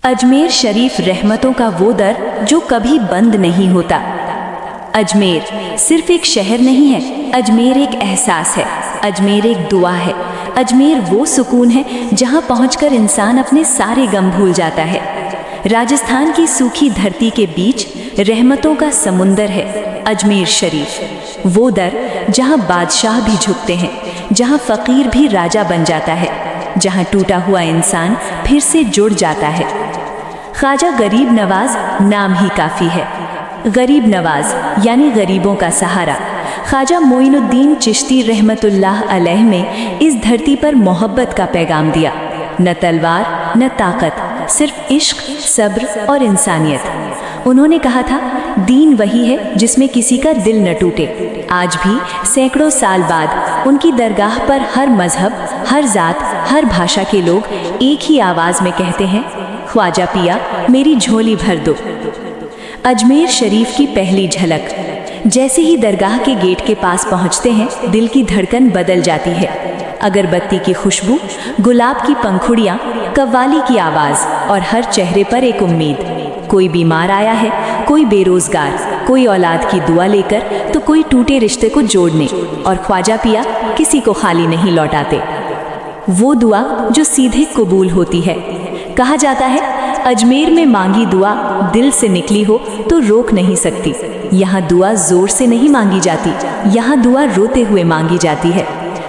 अजमेर शरीफ रहमतों का वो दर जो कभी बंद नहीं होता। अजमेर सिर्फ एक शहर नहीं है, अजमेर एक एहसास है, अजमेर एक दुआ है, अजमेर वो सुकून है जहाँ पहुँचकर इंसान अपने सारे गम भूल जाता है। राजस्थान की सूखी धरती के बीच रहमतों का समुंदर है अजमेर शरीफ, वो दर जहाँ बादशाह भी झुकते हैं, जहाँ फ़कीर भी राजा बन जाता है, जहाँ टूटा हुआ इंसान फिर से जुड़ जाता है। ख्वाजा गरीब नवाज नाम ही काफ़ी है। गरीब नवाज यानी गरीबों का सहारा। ख्वाजा मोइनुद्दीन चिश्ती रहमतुल्लाह अलैह में इस धरती पर मोहब्बत का पैगाम दिया। न तलवार न ताकत, सिर्फ इश्क, सब्र और इंसानियत। उन्होंने कहा था, दीन वही है जिसमें किसी का दिल न टूटे। आज भी सैकड़ों साल बाद उनकी दरगाह पर हर मजहब, हर जात, हर भाषा के लोग एक ही आवाज़ में कहते हैं, ख्वाजा पिया मेरी झोली भर दो। अजमेर शरीफ की पहली झलक। जैसे ही दरगाह के गेट के पास पहुंचते हैं, दिल की धड़कन बदल जाती है। अगरबत्ती की खुशबू, गुलाब की पंखुड़ियाँ, कव्वाली की आवाज़ और हर चेहरे पर एक उम्मीद। कोई बीमार आया है, कोई बेरोजगार, कोई औलाद की दुआ लेकर, तो कोई टूटे रिश्ते को जोड़ने। और ख्वाजा पिया किसी को खाली नहीं लौटाते। वो दुआ जो सीधे कबूल होती है। कहा जाता है, अजमेर में मांगी दुआ दिल से निकली हो तो रोक नहीं सकती। यहाँ दुआ जोर से नहीं मांगी जाती, यहाँ दुआ रोते हुए मांगी जाती है।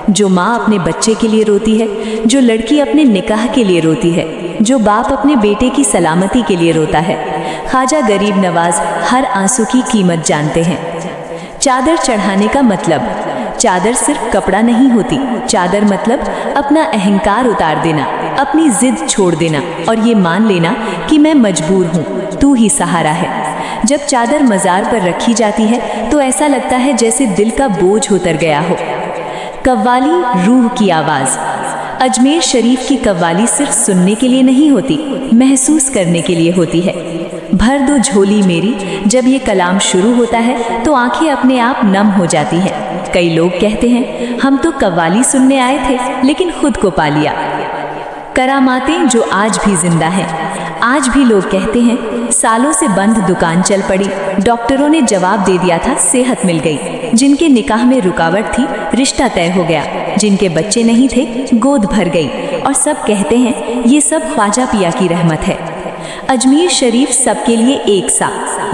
जो माँ अपने बच्चे के लिए रोती है, जो लड़की अपने निकाह के लिए रोती है, जो बाप अपने बेटे की सलामती के लिए रोता है, ख्वाजा गरीब नवाज हर आंसू की कीमत जानते हैं। चादर चढ़ाने का मतलब। चादर सिर्फ कपड़ा नहीं होती, चादर मतलब अपना अहंकार उतार देना, अपनी जिद छोड़ देना और ये मान लेना कि मैं मजबूर हूँ, तू ही सहारा है। जब चादर मज़ार पर रखी जाती है तो ऐसा लगता है जैसे दिल का बोझ उतर गया हो। कव्वाली रूह की आवाज़। अजमेर शरीफ की कव्वाली सिर्फ सुनने के लिए नहीं होती, महसूस करने के लिए होती है। भर दो झोली मेरी, जब ये कलाम शुरू होता है तो आंखें अपने आप नम हो जाती हैं। कई लोग कहते हैं, हम तो कव्वाली सुनने आए थे लेकिन खुद को पा लिया। करामातें जो आज भी जिंदा हैं। आज भी लोग कहते हैं, सालों से बंद दुकान चल पड़ी, डॉक्टरों ने जवाब दे दिया था, सेहत मिल गई। जिनके निकाह में रुकावट थी, रिश्ता तय हो गया। जिनके बच्चे नहीं थे, गोद भर गई। और सब कहते हैं, ये सब ख्वाजा पिया की रहमत है। अजमेर शरीफ सबके लिए एक सा।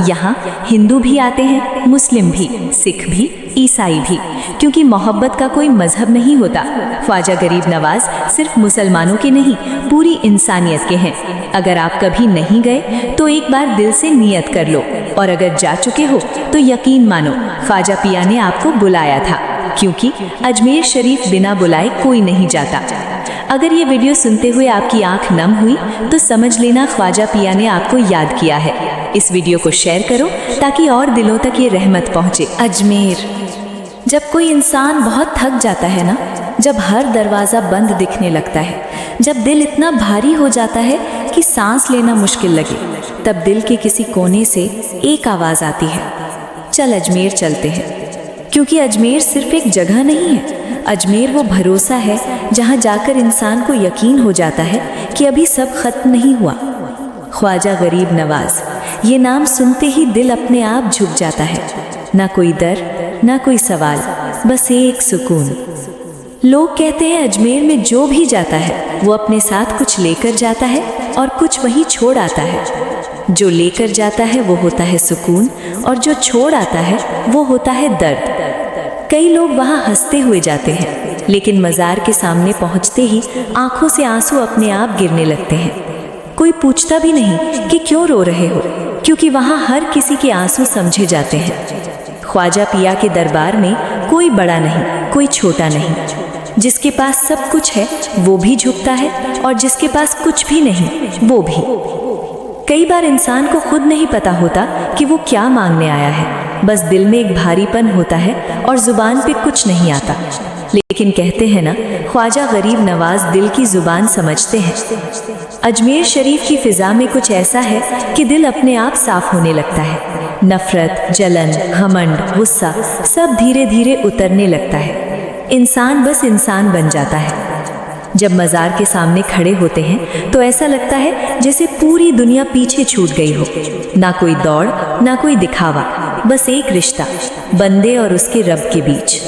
यहाँ हिंदू भी आते हैं, मुस्लिम भी, सिख भी, ईसाई भी, क्योंकि मोहब्बत का कोई मजहब नहीं होता। ख्वाजा गरीब नवाज सिर्फ मुसलमानों के नहीं, पूरी इंसानियत के हैं। अगर आप कभी नहीं गए तो एक बार दिल से नियत कर लो, और अगर जा चुके हो तो यकीन मानो ख्वाजा पिया ने आपको बुलाया था, क्योंकि अजमेर शरीफ बिना बुलाए कोई नहीं जाता। अगर ये वीडियो सुनते हुए आपकी आंख नम हुई तो समझ लेना ख्वाजा पिया ने आपको याद किया है। इस वीडियो को शेयर करो ताकि और दिलों तक ये रहमत पहुँचे। अजमेर। जब कोई इंसान बहुत थक जाता है ना, जब हर दरवाज़ा बंद दिखने लगता है, जब दिल इतना भारी हो जाता है कि सांस लेना मुश्किल लगे, तब दिल के किसी कोने से एक आवाज़ आती है, चल अजमेर चलते हैं। क्योंकि अजमेर सिर्फ एक जगह नहीं है, अजमेर वो भरोसा है जहाँ जाकर इंसान को यकीन हो जाता है कि अभी सब खत्म नहीं हुआ। ख्वाजा गरीब नवाज, ये नाम सुनते ही दिल अपने आप झुक जाता है। ना कोई डर, ना कोई सवाल, बस एक सुकून। लोग कहते हैं अजमेर में जो भी जाता है वो अपने साथ कुछ लेकर जाता है और कुछ वहीं छोड़ आता है। जो लेकर जाता है वो होता है सुकून, और जो छोड़ आता है वो होता है दर्द। कई लोग वहाँ हंसते हुए जाते हैं, लेकिन मज़ार के सामने पहुँचते ही आंखों से आंसू अपने आप गिरने लगते हैं। कोई पूछता भी नहीं कि क्यों रो रहे हो, क्योंकि वहाँ हर किसी के आंसू समझे जाते हैं। ख्वाजा पिया के दरबार में कोई बड़ा नहीं, कोई छोटा नहीं। जिसके पास सब कुछ है वो भी झुकता है, और जिसके पास कुछ भी नहीं वो भी। कई बार इंसान को खुद नहीं पता होता कि वो क्या मांगने आया है, बस दिल में एक भारीपन होता है और जुबान पे कुछ नहीं आता। लेकिन कहते हैं ना, ख्वाजा गरीब नवाज दिल की जुबान समझते हैं। अजमेर शरीफ की फिजा में कुछ ऐसा है कि दिल अपने आप साफ होने लगता है। नफरत, जलन, घमंड, गुस्सा सब धीरे धीरे उतरने लगता है। इंसान बस इंसान बन जाता है। जब मज़ार के सामने खड़े होते हैं तो ऐसा लगता है जैसे पूरी दुनिया पीछे छूट गई हो। ना कोई दौड़, ना कोई दिखावा, बस एक रिश्ता, बंदे और उसके रब के बीच।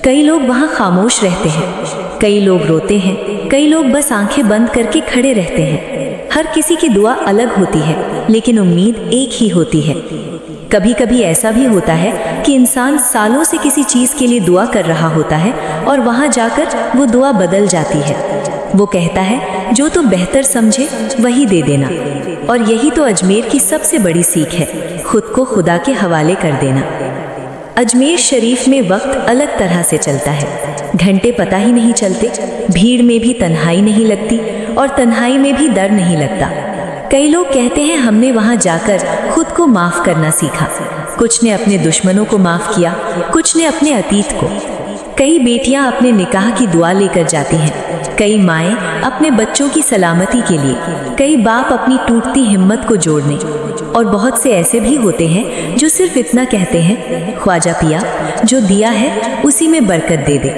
कई लोग वहाँ खामोश रहते हैं, कई लोग रोते हैं, कई लोग बस आंखें बंद करके खड़े रहते हैं। हर किसी की दुआ अलग होती है, लेकिन उम्मीद एक ही होती है। कभी कभी ऐसा भी होता है कि इंसान सालों से किसी चीज़ के लिए दुआ कर रहा होता है और वहाँ जाकर वो दुआ बदल जाती है। वो कहता है जो तो बेहतर समझे वही दे देना। और यही तो अजमेर की सबसे बड़ी सीख है, खुद को खुदा के हवाले कर देना। अजमेर शरीफ में वक्त अलग तरह से चलता है। घंटे पता ही नहीं चलते, भीड़ में भी तन्हाई नहीं लगती और तन्हाई में भी डर नहीं लगता। कई लोग कहते हैं हमने वहाँ जाकर खुद को माफ़ करना सीखा। कुछ ने अपने दुश्मनों को माफ़ किया, कुछ ने अपने अतीत को। कई बेटियाँ अपने निकाह की दुआ लेकर जाती हैं, कई माएँ अपने बच्चों की सलामती के लिए, कई बाप अपनी टूटती हिम्मत को जोड़ने। और बहुत से ऐसे भी होते हैं जो सिर्फ इतना कहते हैं, ख्वाजा पिया जो दिया है उसी में बरकत दे दे।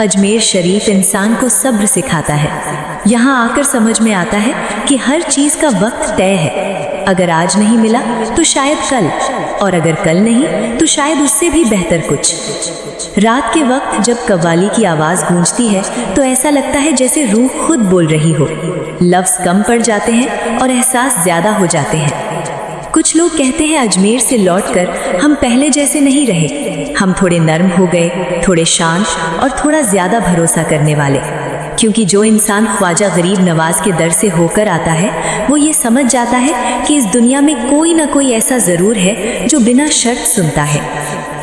अजमेर शरीफ इंसान को सब्र सिखाता है। यहाँ आकर समझ में आता है कि हर चीज़ का वक्त तय है। अगर आज नहीं मिला तो शायद कल, और अगर कल नहीं तो शायद उससे भी बेहतर कुछ। रात के वक्त जब कव्वाली की आवाज़ गूंजती है तो ऐसा लगता है जैसे रूह खुद बोल रही हो। लफ्ज़ कम पड़ जाते हैं और एहसास ज़्यादा हो जाते हैं। कुछ लोग कहते हैं अजमेर से लौटकर हम पहले जैसे नहीं रहे, हम थोड़े नर्म हो गए, थोड़े शांत और थोड़ा ज़्यादा भरोसा करने वाले। क्योंकि जो इंसान ख्वाजा गरीब नवाज के दर से होकर आता है वो ये समझ जाता है कि इस दुनिया में कोई ना कोई ऐसा ज़रूर है जो बिना शर्त सुनता है।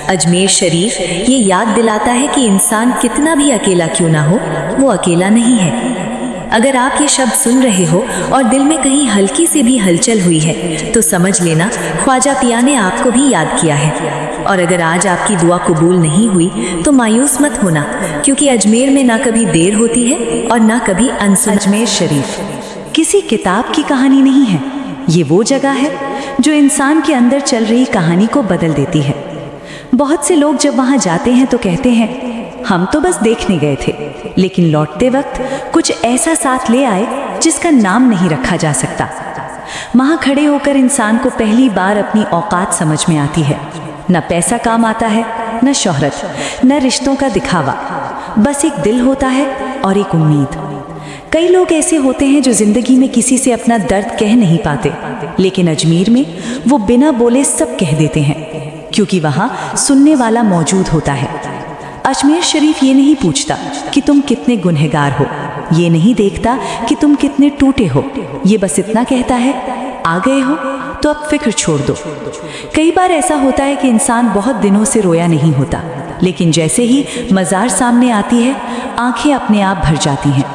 अजमेर शरीफ ये याद दिलाता है कि इंसान कितना भी अकेला क्यों ना हो, वो अकेला नहीं है। अगर आप ये शब्द सुन रहे हो और दिल में कहीं हल्की से भी हलचल हुई है तो समझ लेना ख्वाजा पिया ने आपको भी याद किया है। और अगर आज आपकी दुआ कबूल नहीं हुई तो मायूस मत होना, क्योंकि अजमेर में ना कभी देर होती है और ना कभी अनसुना। अजमेर शरीफ किसी किताब की कहानी नहीं है, ये वो जगह है जो इंसान के अंदर चल रही कहानी को बदल देती है। बहुत से लोग जब वहाँ जाते हैं तो कहते हैं हम तो बस देखने गए थे, लेकिन लौटते वक्त कुछ ऐसा साथ ले आए जिसका नाम नहीं रखा जा सकता। वहाँ खड़े होकर इंसान को पहली बार अपनी औकात समझ में आती है। न पैसा काम आता है, न शोहरत, न रिश्तों का दिखावा, बस एक दिल होता है और एक उम्मीद। कई लोग ऐसे होते हैं जो जिंदगी में किसी से अपना दर्द कह नहीं पाते, लेकिन अजमेर में वो बिना बोले सब कह देते हैं, क्योंकि वहाँ सुनने वाला मौजूद होता है। अजमेर शरीफ ये नहीं पूछता कि तुम कितने गुनहगार हो, ये नहीं देखता कि तुम कितने टूटे हो, ये बस इतना कहता है आ गए हो तो अब फिक्र छोड़ दो। कई बार ऐसा होता है कि इंसान बहुत दिनों से रोया नहीं होता, लेकिन जैसे ही मज़ार सामने आती है आंखें अपने आप भर जाती हैं।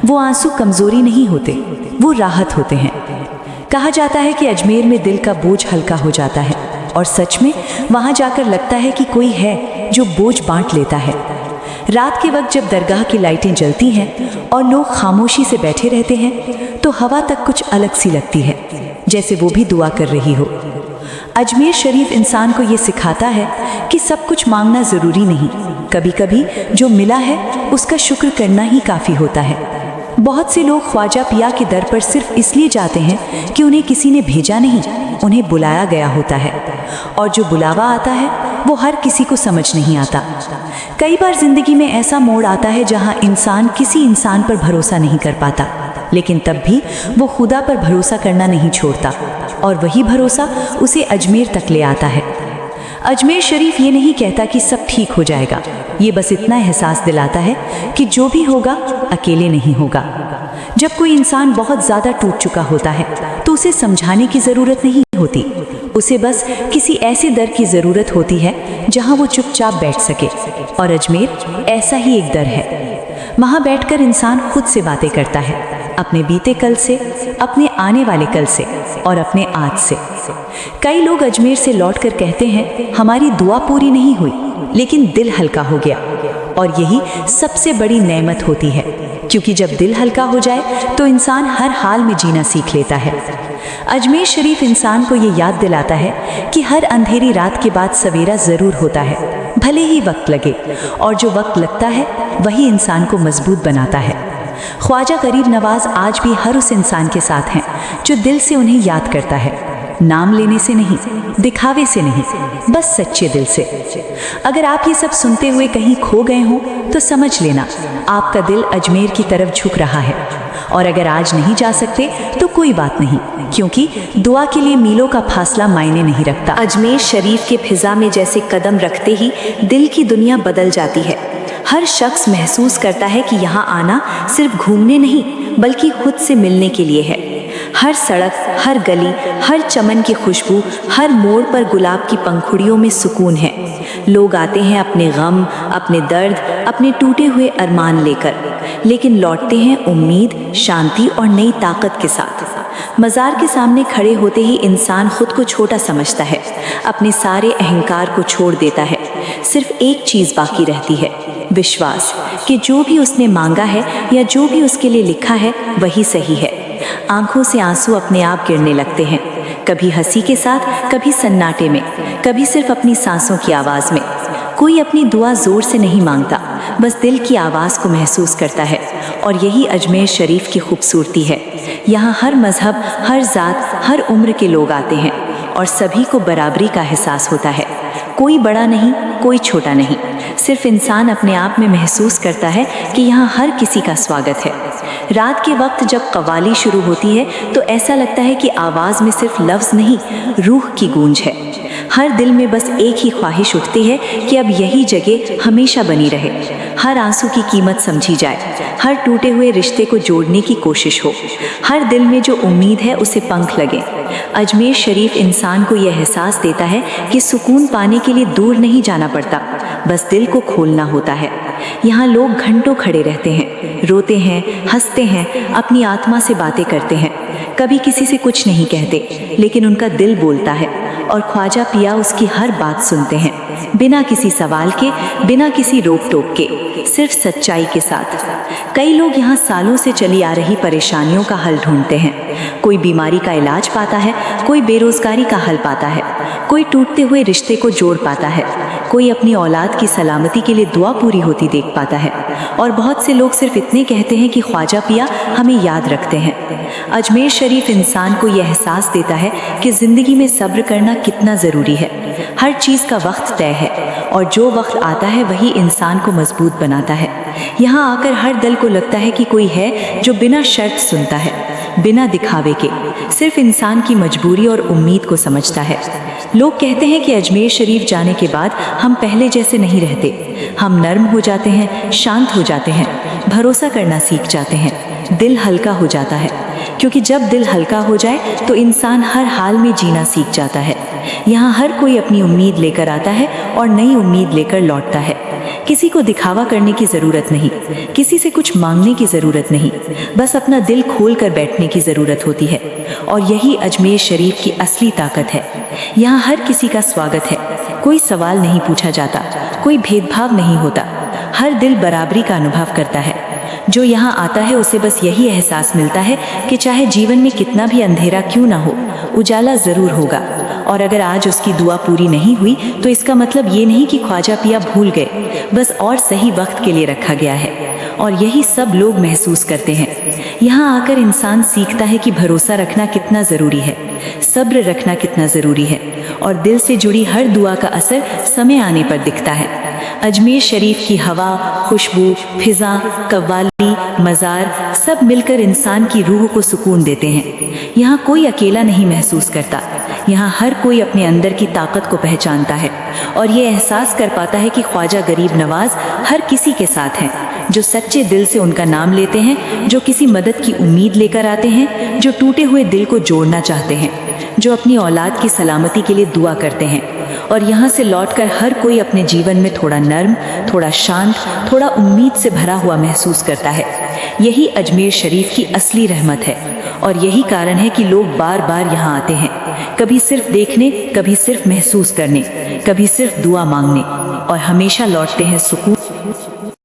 वो आंसू कमज़ोरी नहीं होते, वो राहत होते हैं। कहा जाता है कि अजमेर में दिल का बोझ हल्का हो जाता है, और सच में वहाँ जाकर लगता है कि कोई है जो बोझ बांट लेता है। रात के वक्त जब दरगाह की लाइटें जलती हैं और लोग खामोशी से बैठे रहते हैं तो हवा तक कुछ अलग सी लगती है, जैसे वो भी दुआ कर रही हो। अजमेर शरीफ इंसान को ये सिखाता है कि सब कुछ मांगना ज़रूरी नहीं, कभी कभी जो मिला है उसका शुक्र करना ही काफ़ी होता है। बहुत से लोग ख्वाजा पिया के दर पर सिर्फ इसलिए जाते हैं कि उन्हें किसी ने भेजा नहीं, उन्हें बुलाया गया होता है, और जो बुलावा आता है वो हर किसी को समझ नहीं आता। कई बार ज़िंदगी में ऐसा मोड़ आता है जहां इंसान किसी इंसान पर भरोसा नहीं कर पाता, लेकिन तब भी वो खुदा पर भरोसा करना नहीं छोड़ता, और वही भरोसा उसे अजमेर तक ले आता है। अजमेर शरीफ ये नहीं कहता कि सब ठीक हो जाएगा, ये बस इतना एहसास दिलाता है कि जो भी होगा अकेले नहीं होगा। जब कोई इंसान बहुत ज़्यादा टूट चुका होता है तो उसे समझाने की ज़रूरत नहीं होती, उसे बस किसी ऐसे दर की ज़रूरत होती है जहाँ वो चुपचाप बैठ सके, और अजमेर ऐसा ही एक दर है। वहाँ बैठकर इंसान खुद से बातें करता है, अपने बीते कल से, अपने आने वाले कल से, और अपने आज से। कई लोग अजमेर से लौटकर कहते हैं हमारी दुआ पूरी नहीं हुई, लेकिन दिल हल्का हो गया। और यही सबसे बड़ी नेमत होती है, क्योंकि जब दिल हल्का हो जाए तो इंसान हर हाल में जीना सीख लेता है। अजमेर शरीफ इंसान को ये याद दिलाता है कि हर अंधेरी रात के बाद सवेरा ज़रूर होता है, भले ही वक्त लगे, और जो वक्त लगता है वही इंसान को मजबूत बनाता है। ख्वाजा गरीब नवाज आज भी हर उस इंसान के साथ हैं जो दिल से उन्हें याद करता है, नाम लेने से नहीं, दिखावे से नहीं, बस सच्चे दिल से। अगर आप ये सब सुनते हुए कहीं खो गए हों तो समझ लेना आपका दिल अजमेर की तरफ झुक रहा है। और अगर आज नहीं जा सकते तो कोई बात नहीं, क्योंकि दुआ के लिए मीलों का फासला मायने नहीं रखता। अजमेर शरीफ के फिजा में जैसे कदम रखते ही दिल की दुनिया बदल जाती है। हर शख्स महसूस करता है कि यहाँ आना सिर्फ घूमने नहीं बल्कि खुद से मिलने के लिए है। हर सड़क, हर गली, हर चमन की खुशबू, हर मोड़ पर गुलाब की पंखुड़ियों में सुकून है। लोग आते हैं अपने गम, अपने दर्द, अपने टूटे हुए अरमान लेकर, लेकिन लौटते हैं उम्मीद, शांति और नई ताकत के साथ। मज़ार के सामने खड़े होते ही इंसान खुद को छोटा समझता है, अपने सारे अहंकार को छोड़ देता है। सिर्फ एक चीज़ बाकी रहती है, विश्वास कि जो भी उसने मांगा है या जो भी उसके लिए लिखा है वही सही है। आंखों से आंसू अपने आप गिरने लगते हैं, कभी हंसी के साथ, कभी सन्नाटे में, कभी सिर्फ अपनी सांसों की आवाज़ में। कोई अपनी दुआ ज़ोर से नहीं मांगता, बस दिल की आवाज़ को महसूस करता है। और यही अजमेर शरीफ की खूबसूरती है। यहाँ हर मज़हब, हर ज़ात, हर उम्र के लोग आते हैं और सभी को बराबरी का एहसास होता है। कोई बड़ा नहीं, कोई छोटा नहीं, सिर्फ इंसान अपने आप में महसूस करता है कि यहाँ हर किसी का स्वागत है। रात के वक्त जब कव्वाली शुरू होती है तो ऐसा लगता है कि आवाज़ में सिर्फ लफ्ज़ नहीं, रूह की गूंज है। हर दिल में बस एक ही ख्वाहिश उठती है कि अब यही जगह हमेशा बनी रहे, हर आंसू की कीमत समझी जाए, हर टूटे हुए रिश्ते को जोड़ने की कोशिश हो, हर दिल में जो उम्मीद है उसे पंख लगे। अजमेर शरीफ इंसान को यह एहसास देता है कि सुकून पाने के लिए दूर नहीं जाना पड़ता, बस दिल को खोलना होता है। यहाँ लोग घंटों खड़े रहते हैं, रोते हैं, हंसते हैं, अपनी आत्मा से बातें करते हैं। कभी किसी से कुछ नहीं कहते, लेकिन उनका दिल बोलता है और ख्वाजा पिया उसकी हर बात सुनते हैं, बिना किसी सवाल के, बिना किसी रोक टोक के, सिर्फ सच्चाई के साथ। कई लोग यहाँ सालों से चली आ रही परेशानियों का हल ढूंढते हैं। कोई बीमारी का इलाज पाता है, कोई बेरोजगारी का हल पाता है, कोई टूटते हुए रिश्ते को जोड़ पाता है, कोई अपनी औलाद की सलामती के लिए दुआ पूरी होती देख पाता है, और बहुत से लोग सिर्फ इतने कहते हैं कि ख्वाजा पिया हमें याद रखते हैं। अजमेर शरीफ इंसान को यह एहसास देता है कि ज़िंदगी में सब्र करना कितना ज़रूरी है। हर चीज़ का वक्त तय है और जो वक्त आता है वही इंसान को मजबूत बनाता है। यहाँ आकर हर दिल को लगता है कि कोई है जो बिना शर्त सुनता है, बिना दिखावे के, सिर्फ इंसान की मजबूरी और उम्मीद को समझता है। लोग कहते हैं कि अजमेर शरीफ जाने के बाद हम पहले जैसे नहीं रहते, हम नर्म हो जाते हैं, शांत हो जाते हैं, भरोसा करना सीख जाते हैं, दिल हल्का हो जाता है। क्योंकि जब दिल हल्का हो जाए तो इंसान हर हाल में जीना सीख जाता है। यहाँ हर कोई अपनी उम्मीद लेकर आता है और नई उम्मीद लेकर लौटता है। किसी को दिखावा करने की ज़रूरत नहीं, किसी से कुछ मांगने की ज़रूरत नहीं, बस अपना दिल खोल कर बैठने की ज़रूरत होती है। और यही अजमेर शरीफ की असली ताकत है। यहाँ हर किसी का स्वागत है, कोई सवाल नहीं पूछा जाता, कोई भेदभाव नहीं होता, हर दिल बराबरी का अनुभव करता है। जो यहाँ आता है उसे बस यही एहसास मिलता है कि चाहे जीवन में कितना भी अंधेरा क्यों ना हो, उजाला ज़रूर होगा। और अगर आज उसकी दुआ पूरी नहीं हुई तो इसका मतलब ये नहीं कि ख्वाजा पिया भूल गए, बस और सही वक्त के लिए रखा गया है। और यही सब लोग महसूस करते हैं। यहाँ आकर इंसान सीखता है कि भरोसा रखना कितना ज़रूरी है, सब्र रखना कितना ज़रूरी है, और दिल से जुड़ी हर दुआ का असर समय आने पर दिखता है। अजमेर शरीफ की हवा, खुशबू, फिजा, कव्वाली, मज़ार सब मिलकर इंसान की रूह को सुकून देते हैं। यहाँ कोई अकेला नहीं महसूस करता, यहाँ हर कोई अपने अंदर की ताकत को पहचानता है और ये एहसास कर पाता है कि ख्वाजा गरीब नवाज हर किसी के साथ हैं, जो सच्चे दिल से उनका नाम लेते हैं, जो किसी मदद की उम्मीद लेकर आते हैं, जो टूटे हुए दिल को जोड़ना चाहते हैं, जो अपनी औलाद की सलामती के लिए दुआ करते हैं। और यहाँ से लौटकर हर कोई अपने जीवन में थोड़ा नर्म, थोड़ा शांत, थोड़ा उम्मीद से भरा हुआ महसूस करता है। यही अजमेर शरीफ की असली रहमत है और यही कारण है कि लोग बार बार यहाँ आते हैं, कभी सिर्फ देखने, कभी सिर्फ महसूस करने, कभी सिर्फ दुआ मांगने, और हमेशा लौटते हैं सुकून